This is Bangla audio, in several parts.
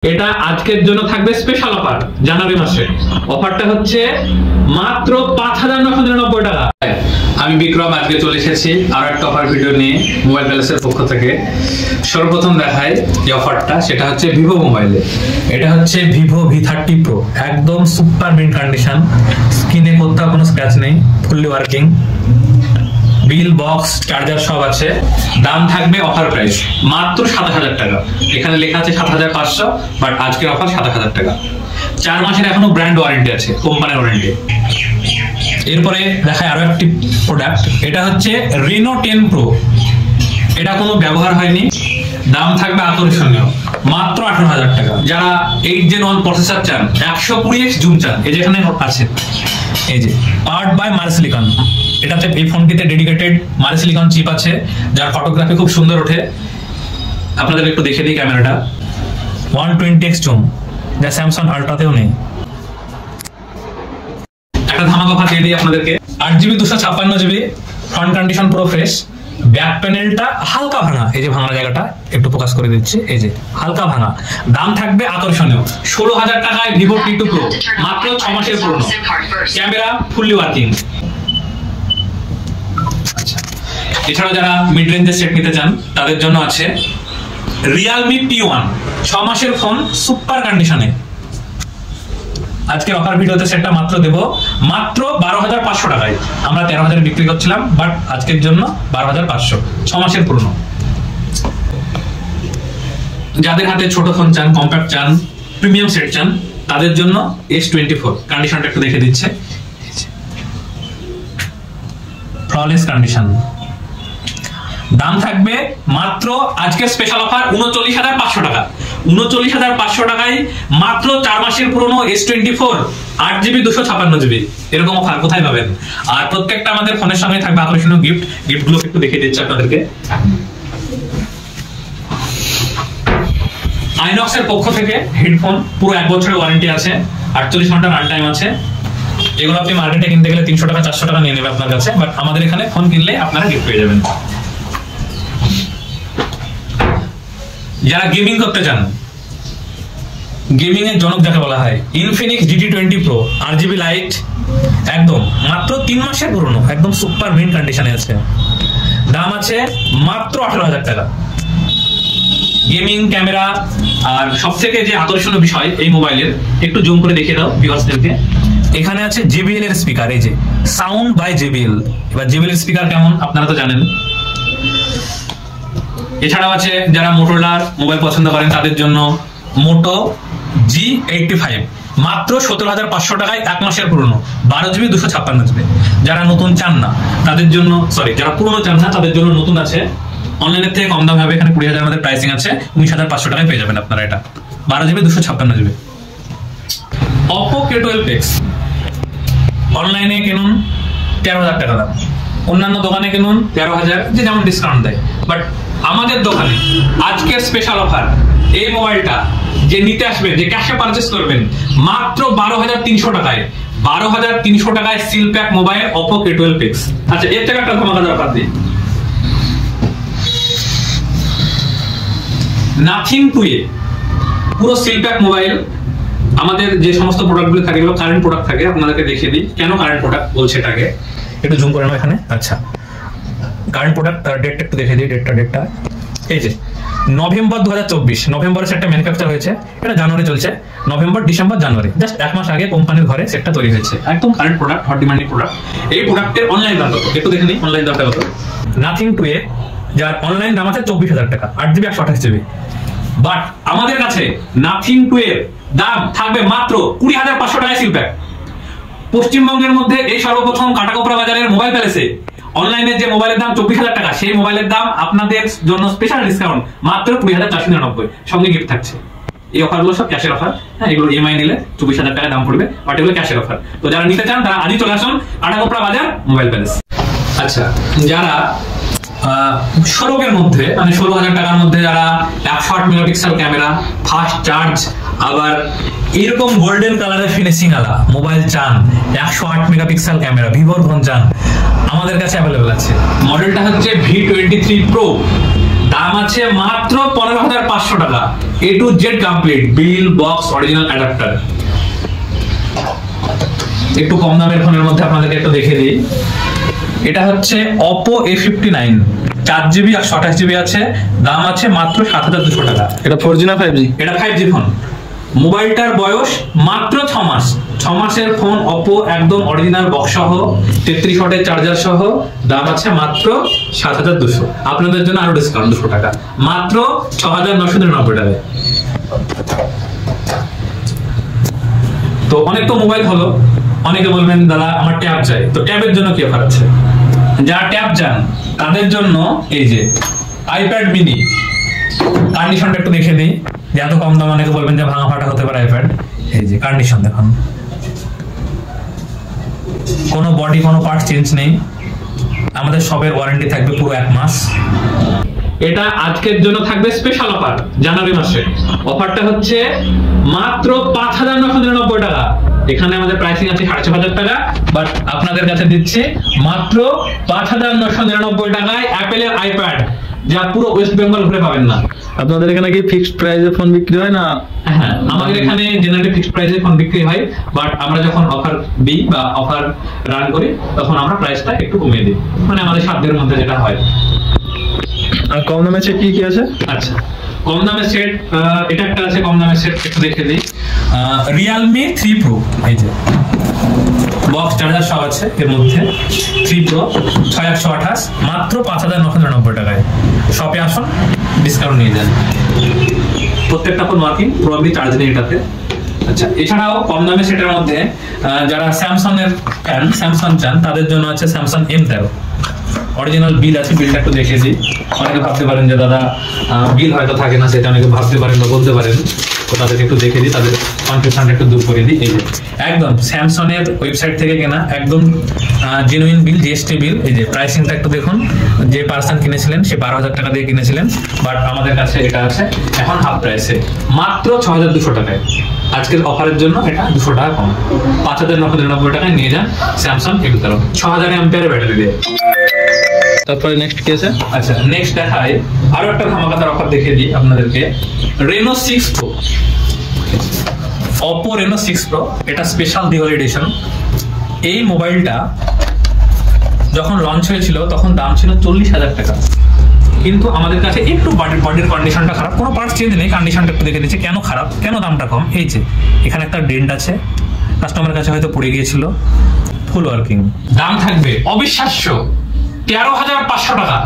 এটা আজকের জন্য থাকবে স্পেশাল অফার। জানুয়ারি মাসে অফারটা হচ্ছে মাত্র ৫,৯৯৯ টাকা। আমি বিক্রম আজকে চলে এসেছি আরো একটা অফার ভিডিও নিয়ে মোবাইল প্যালেসের পক্ষ থেকে। সর্বপ্রথম দেখাই যে অফারটা, সেটা হচ্ছে ভিভো মোবাইলে। এটা হচ্ছে ভিভো V30 Pro, একদম সুপার মিন্ট কন্ডিশন, স্ক্রিনে কোথাও কোনো স্ক্র্যাচ নেই, fully working, bill box charger সব আছে। দাম থাকবে অফার প্রাইস মাত্র ৭০০০ টাকা। এখানে লেখা আছে ৭৫০০, বাট আজকের অফার ৭০০০ টাকা। ৪ মাসের এখনো ব্র্যান্ড ওয়ারেন্টি আছে, কোম্পানির ওয়ারেন্টি। এরপরে দেখায় আরো একটি প্রোডাক্ট, এটা হচ্ছে Reno 10 Pro। এটা কোনো ব্যবহার হয়নি, দাম থাকবে আকর্ষণীয় মাত্র ১৮,০০০ টাকা। যারা 8 Gen 1 প্রসেসর চান, 120X জুম চান, এই যেখানে আছে এই যে পাওয়ার্ড বাই মার্সিলিকন। এটাতে এই ফোনটিতে ডেডিকেটেড মার্সিলিকন চিপ আছে, যার ফটোগ্রাফি খুব সুন্দর ওঠে। আপনাদের একটু দেখে দিই ক্যামেরাটা, 120X জুম, যা স্যামসাং আল্ট্রাতেও নেই। একটা ধামাকা অফার দিয়ে দিই আপনাদেরকে, 8GB 256GB, ফ্রন্ট কন্ডিশন পুরো ফ্রেশ, ব্যাক প্যানেলটা হালকা ভাঙা, এই যে ভাঙা জায়গাটা একটু ফোকাস করে দিচ্ছি, এই যে হালকা ভাঙা। দাম থাকবে আকর্ষণীয় ১৬,০০০ টাকায় ভিভো T2 Pro, মাত্র 6 মাসের পুরনো, ক্যামেরা ফুললি ওয়ার্কিং। এছাড়াও যারা মিড রেঞ্জের সেট নিতে চান, তাদের জন্য আছে Realme T1, 6 মাসের ফোন, সুপার কন্ডিশনে। আজকের অফার ভিডিওতে সেটটা মাত্র দেব মাত্র ১২,৫০০ টাকায়। আমরা ১৩,০০০ বিক্রি করছিলাম, বাট আজকের জন্য ১২,৫০০, 6 মাসের পুরনো। যাদের হাতে ছোট ফোন চান, কম্প্যাক্ট চান, প্রিমিয়াম সেট চান, তাদের জন্য S24, কন্ডিশনটা একটু দেখে দিচ্ছে, ফ্ললেস কন্ডিশন। দাম থাকবে মাত্র আজকের স্পেশাল অফার ৩৯,৫০০ টাকা। ৩৯,৫০০ টাকায় মাত্র 4 মাসের পুরনো S24, 8GB 256GB। এরকম অফার কোথায় পাবেন? আর প্রত্যেকটা আমাদের ফোনের সঙ্গে থাকবে আকর্ষণীয় গিফট। গিফটগুলো একটু দেখিয়ে দিচ্ছি আপনাদেরকে। আইনক্স এর পক্ষ থেকে হেডফোন, পুরো 1 বছরের ওয়ারেন্টি আছে, 48 ঘন্টা রান টাইম আছে। এগুলো আপনি মার্কেটে কিনতে গেলে ৩০০ টাকা ৪০০ টাকা নিয়ে নেবে আপনার কাছে, বাট আমাদের এখানে ফোন কিনলে আপনারা গিফট পেয়ে যাবেন। যারা গেমিং করতে চান, গেমিং এর জনক যাকে বলা হয়, Infinix GT20 Pro, RGB light, একদম মাত্র 3 মাসের পুরনো, একদম সুপার মিন্ট কন্ডিশনে আছে। দাম আছে মাত্র ১৮,০০০ টাকা। গেমিং ক্যামেরা, আর সবথেকে যে আকর্ষণীয় বিষয় এই মোবাইলের, একটু জুম করে দেখিয়ে দাও ভিউয়ার্সদেরকে। এখানে আছে JBL এর স্পিকার, এই যে সাউন্ড বাই JBL। এবার JBL এর স্পিকার কেমন আপনারা তো জানেন। এছাড়াও আছে যারা মোটোরোলার মোবাইল পছন্দ করেন, তাদের জন্য মোটো G85, মাত্র ১৭,৫০০ টাকায়, 1 মাসের পুরনো, 12GB 256GB। যারা নতুন চান না তাদের জন্য, যারা পুরনো চান না তাদের জন্য নতুন আছে, অনলাইনের থেকে কম দাম হবে। এখানে 20,000 আমাদের প্রাইসিং আছে, 19,৫০০ টাকায় পেয়ে যাবেন আপনারা এটা, 12GB 256GB। Oppo K12X অনলাইনে কিনুন 13,000 টাকা দাম, অন্যান্য দোকানে কিনুন 13,000, যে যেমন ডিসকাউন্ট দেয়। বাট আমাদের দোকানে আজকের স্পেশাল অফার, এই মোবাইলটা যে নিতে আসবেন, যে ক্যাশে পারচেস করবেন, মাত্র ১২,৩০০ টাকায়, ১২,৩০০ টাকায় seal pack mobile Oppo K12X। আচ্ছা, এর থেকে একটা ধামাকাদার অফার দিই, নাথিং 2A পুরো সিল প্যাক মোবাইল। আমাদের যে সমস্ত প্রোডাক্টগুলো থাকে, এগুলো কারেন্ট প্রোডাক্ট থাকে। আপনাদেরকে দেখিয়ে দিই কেন কারেন্ট প্রোডাক্ট বলছে এটাকে, একটু জুম করে নাও এখানে। আচ্ছা, কারেন্ট প্রোডাক্ট, তার ডেটটা একটু দেখে দিই। ডেটটা এই যে নভেম্বর 2024, নভেম্বরে সেটটা ম্যানুফ্যাকচার হয়েছে, এটা জানুয়ারি চলছে, নভেম্বর, ডিসেম্বর, জানুয়ারি, জাস্ট 1 মাস আগে কোম্পানির ঘরে সেটটা তৈরি হয়েছে। একদম current product, hot demanding product. এই প্রোডাক্টের অনলাইন দাম কত একটু দেখে নিই, অনলাইন দামটা কত। নাথিং 2A, যার অনলাইন দাম আছে 24,000 টাকা, 8GB 128GB। বাট আমাদের কাছে নাথিং 2A দাম থাকবে মাত্র 20,৫০০ টাকায় সিল প্যাক। পশ্চিমবঙ্গের মধ্যে এই সর্বপ্রথম কাটাকোপড়া বাজারের মোবাইল প্যালেসে অনলাইনে যে মোবাইলের দাম 24,000 টাকা, সেই মোবাইলের দাম আপনাদের জন্য স্পেশাল ডিসকাউন্ট মাত্র 20,499, সঙ্গে গিফট থাকছে। এই অফারগুলো সব ক্যাশের অফার, হ্যাঁ, এগুলো ইএমআই নিলে 24,000 টাকা দাম পড়বে, বাট এগুলো ক্যাশের অফার। তো যারা নিতে চান তারা আজই চলে আসুন কাটাকোপড়া বাজার মোবাইল প্যালেস। আচ্ছা, যারা 16 মধ্যে, মানে 16,000 টাকার মধ্যে যারা 108 মেগাপিক্সেল ক্যামেরা, ফাস্ট চার্জ, আবার এরকম গোল্ডেন কালারের ফিনিশিং আলা মোবাইল চান, 108 মেগাপিক্সেল ক্যামেরা, ভিভোর ফোন চান, আমাদের কাছে অ্যাভেলেবল আছে। মডেলটা হচ্ছে V23 Pro, দাম আছে মাত্র 15,500 টাকা, A to Z complete, bill, box, original adapter. একটু কম দামের ফোনের মধ্যে আপনাদেরকে একটু দেখে দিই। এটা হচ্ছে Oppo A59, 4GB 128GB আছে, দাম আছে মাত্র 7,200 টাকা। এটা 4G না 5G? এটা 5G ফোন। মোবাইলটার বয়স মাত্র 6 মাস। 6 মাসের ফোন Oppo, একদম অরিজিনাল বক্স সহ, 33 ওয়াটের চার্জার সহ, দাম আছে মাত্র 7,200। আপনাদের জন্য আরো ডিসকাউন্ট 200 টাকা, মাত্র 6,999 টাকায়। তো অনেক তো মোবাইল হলো, অনেকে বলবেন দাদা আমার ট্যাব চাই, তো ট্যাবের জন্য কি অফার আছে? যারা ট্যাব চান তাদের জন্য এই যে আইপ্যাড মিনি, কন্ডিশনটা একটু দেখে দিই, যে এত কম দাম অনেকে বলবেন যে ভাঙা ফাটা হতে পারে আইপ্যাড। এই যে কন্ডিশন দেখুন, কোনো বডি কোনো পার্ট চেঞ্জ নেই, আমাদের সবের ওয়ারেন্টি থাকবে পুরো 1 মাস। এটা আজকের জন্য থাকবে স্পেশাল অফার, জানুয়ারি মাসে। অফারটা হচ্ছে মাত্র 5,999 টাকা। এখানে আমাদের প্রাইসিং আছে 6,500 টাকা, বাট আপনাদের কাছে দিচ্ছে মাত্র 5,999 টাকায় অ্যাপেলের আইপ্যাড, যা পুরো ওয়েস্ট বেঙ্গল ঘুরে পাবেন না। আপনাদের এখানে কি ফিক্সড প্রাইসে ফোন বিক্রি হয় না? হ্যাঁ, আমাদের এখানে জেনারেলি ফিক্সড প্রাইসে ফোন বিক্রি হয়, বাট আমরা যখন অফার দিই বা অফার রান করি তখন আমরা প্রাইসটা একটু কমিয়ে দিই, মানে আমাদের সাধ্যের মধ্যে যেটা হয়। আর কম দামে সেট কি আছে? আচ্ছা, কম দামের সেট এটা একটা আছে, কম দামের সেট একটু দেখে দিই। Realme 3 Pro, এই যে বক্স চার্জার সব আছে এর মধ্যে। 3 Pro 6128, মাত্র 5,999 টাকায়। শপে আসুন, ডিসকাউন্ট নিয়ে যান। প্রত্যেকটা ফোন ওয়ার্কিং, প্রবাবলি চার্জ নেই এটাতে। আচ্ছা, এছাড়াও কম দামের সেটের মধ্যে যারা স্যামসাং এর ফ্যান, স্যামসাং চান, তাদের জন্য আছে স্যামসাং M13। অরিজিনাল বিল আছে, বিলটা একটু দেখে দিই। অনেকে ভাবতে পারেন যে দাদা বিল হয়তো থাকে না, সেটা অনেকে ভাবতে পারেন বা বলতে পারেন, তো তাদেরকে একটু দেখে দিই, তাদের কনফিউশনটা একটু দূর করে দিই। এই যে একদম স্যামসাং এর ওয়েবসাইট থেকে কেনা, একদম জেনুইন বিল, জিএসটি বিল। এই যে প্রাইসিংটা একটু দেখুন, যে পার্সন কিনেছিলেন সে 12,000 টাকা দিয়ে কিনেছিলেন, বাট আমাদের কাছে এটা আছে এখন হাফ প্রাইসে, মাত্র 6,200 টাকায়। আজকের অফারের জন্য এটা 200 টাকা কম, 5,999 টাকায় নিয়ে যান স্যামসাং M13, 6,000 অ্যাম্পিয়ারের ব্যাটারি দিয়ে। তারপরে নেক্সট কি আছে? আচ্ছা, নেক্সট দেখাই আরো একটা ধামাকাদার অফার দেখিয়ে দিই আপনাদেরকে। Reno 6 Pro, Oppo Reno 6 Pro, এটা স্পেশাল দিওয়ালি এডিশন। এই মোবাইলটা যখন লঞ্চ হয়েছিল তখন দাম ছিল 40,000 টাকা, কিন্তু আমাদের কাছে একটু বডির কন্ডিশনটা খারাপ, কোনো পার্টস চেঞ্জ নেই, কন্ডিশনটা একটু দেখে দিচ্ছি কেন খারাপ, কেন দামটা কম। এই যে এখানে একটা ডেন্ট আছে, কাস্টমারের কাছে হয়তো পড়ে গিয়েছিল। ফুল ওয়ার্কিং, দাম থাকবে অবিশ্বাস্য 13,500 টাকা।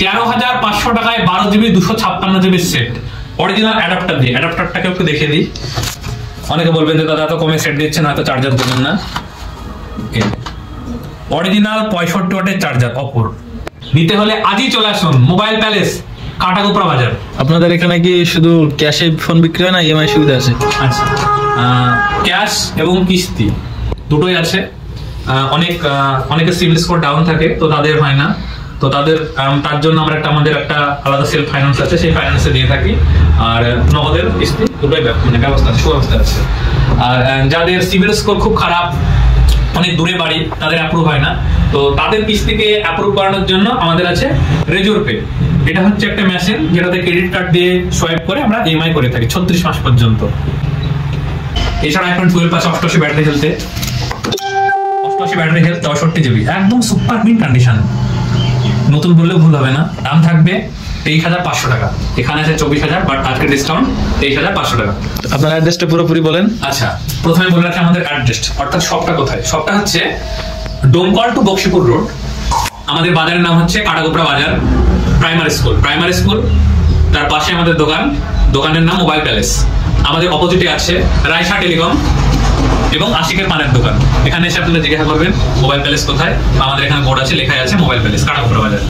13,500 টাকায় 12GB 256GB set, original adapter দিয়ে। অ্যাডাপ্টারটাকে একটু দেখে দিই। অনেকে বলবেন যে দাদা এত কমে সেট দিচ্ছেন, হয়তো চার্জার দেবেন না। অরিজিনাল 65 ওয়াটের চার্জার অপর। নিতে হলে আজই চলে আসুন মোবাইল প্যালেস, কাটাকুপড়া বাজার। আপনাদের এখানে কি শুধু ক্যাশে ফোন বিক্রি হয় না ইএমআই সুবিধা আছে? আচ্ছা, ক্যাশ এবং কিস্তি দুটোই আছে। অনেকের সিভিল স্কোর ডাউন থাকে, তো তাদের হয় না, তো তার জন্য আমাদের একটা আলাদা সেলফ ফাইন্যান্স আছে, সেই ফাইন্যান্সে দিয়ে থাকি। আর নগদের কিস্তি দুটোই ব্যবস্থা আছে, সুব্যবস্থা আছে। আর যাদের সিভিল স্কোর খুব খারাপ, অনেক দূরে বাড়ি, তাদের অ্যাপ্রুভ হয় না, তো তাদের কিস্তিকে অ্যাপ্রুভ করানোর জন্য আমাদের আছে রেজোর পে। এটা হচ্ছে একটা মেশিন যেটাতে ক্রেডিট কার্ড দিয়ে সোয়াইপ করে আমরা ইএমআই করে থাকি 36 মাস পর্যন্ত। এছাড়া iPhone 12 আছে 88 ব্যাটারি হেলথে, 88 ব্যাটারি হেলথ, 64GB, একদম সুপার মিন কন্ডিশন। নতুন বললেও ভুল হবে না। দাম থাকবে 23,500 টাকা। এখানে আছে 24,000, বাট আজকে ডিসকাউন্ট 23,500 টাকা। আপনার অ্যাড্রেসটা পুরোপুরি বলেন। আচ্ছা, প্রথমে বলে রাখি আমাদের অ্যাড্রেস, অর্থাৎ শপটা কোথায়। শপটা হচ্ছে ডোমকল টু বক্সিপুর রোড। আমাদের বাজারের নাম হচ্ছে কাটাকুপড়া বাজার প্রাইমারি স্কুল। তার পাশে আমাদের দোকানের নাম মোবাইল প্যালেস। আমাদের অপোজিটে আছে রায়সা টেলিকম এবং আশিকের পানের দোকান। এখানে এসে আপনারা জিজ্ঞাসা করবেন মোবাইল প্যালেস কোথায়, আমাদের এখানে বোর্ড আছে, লেখা আছে মোবাইল প্যালেস কাটাকুপড়া বাজার।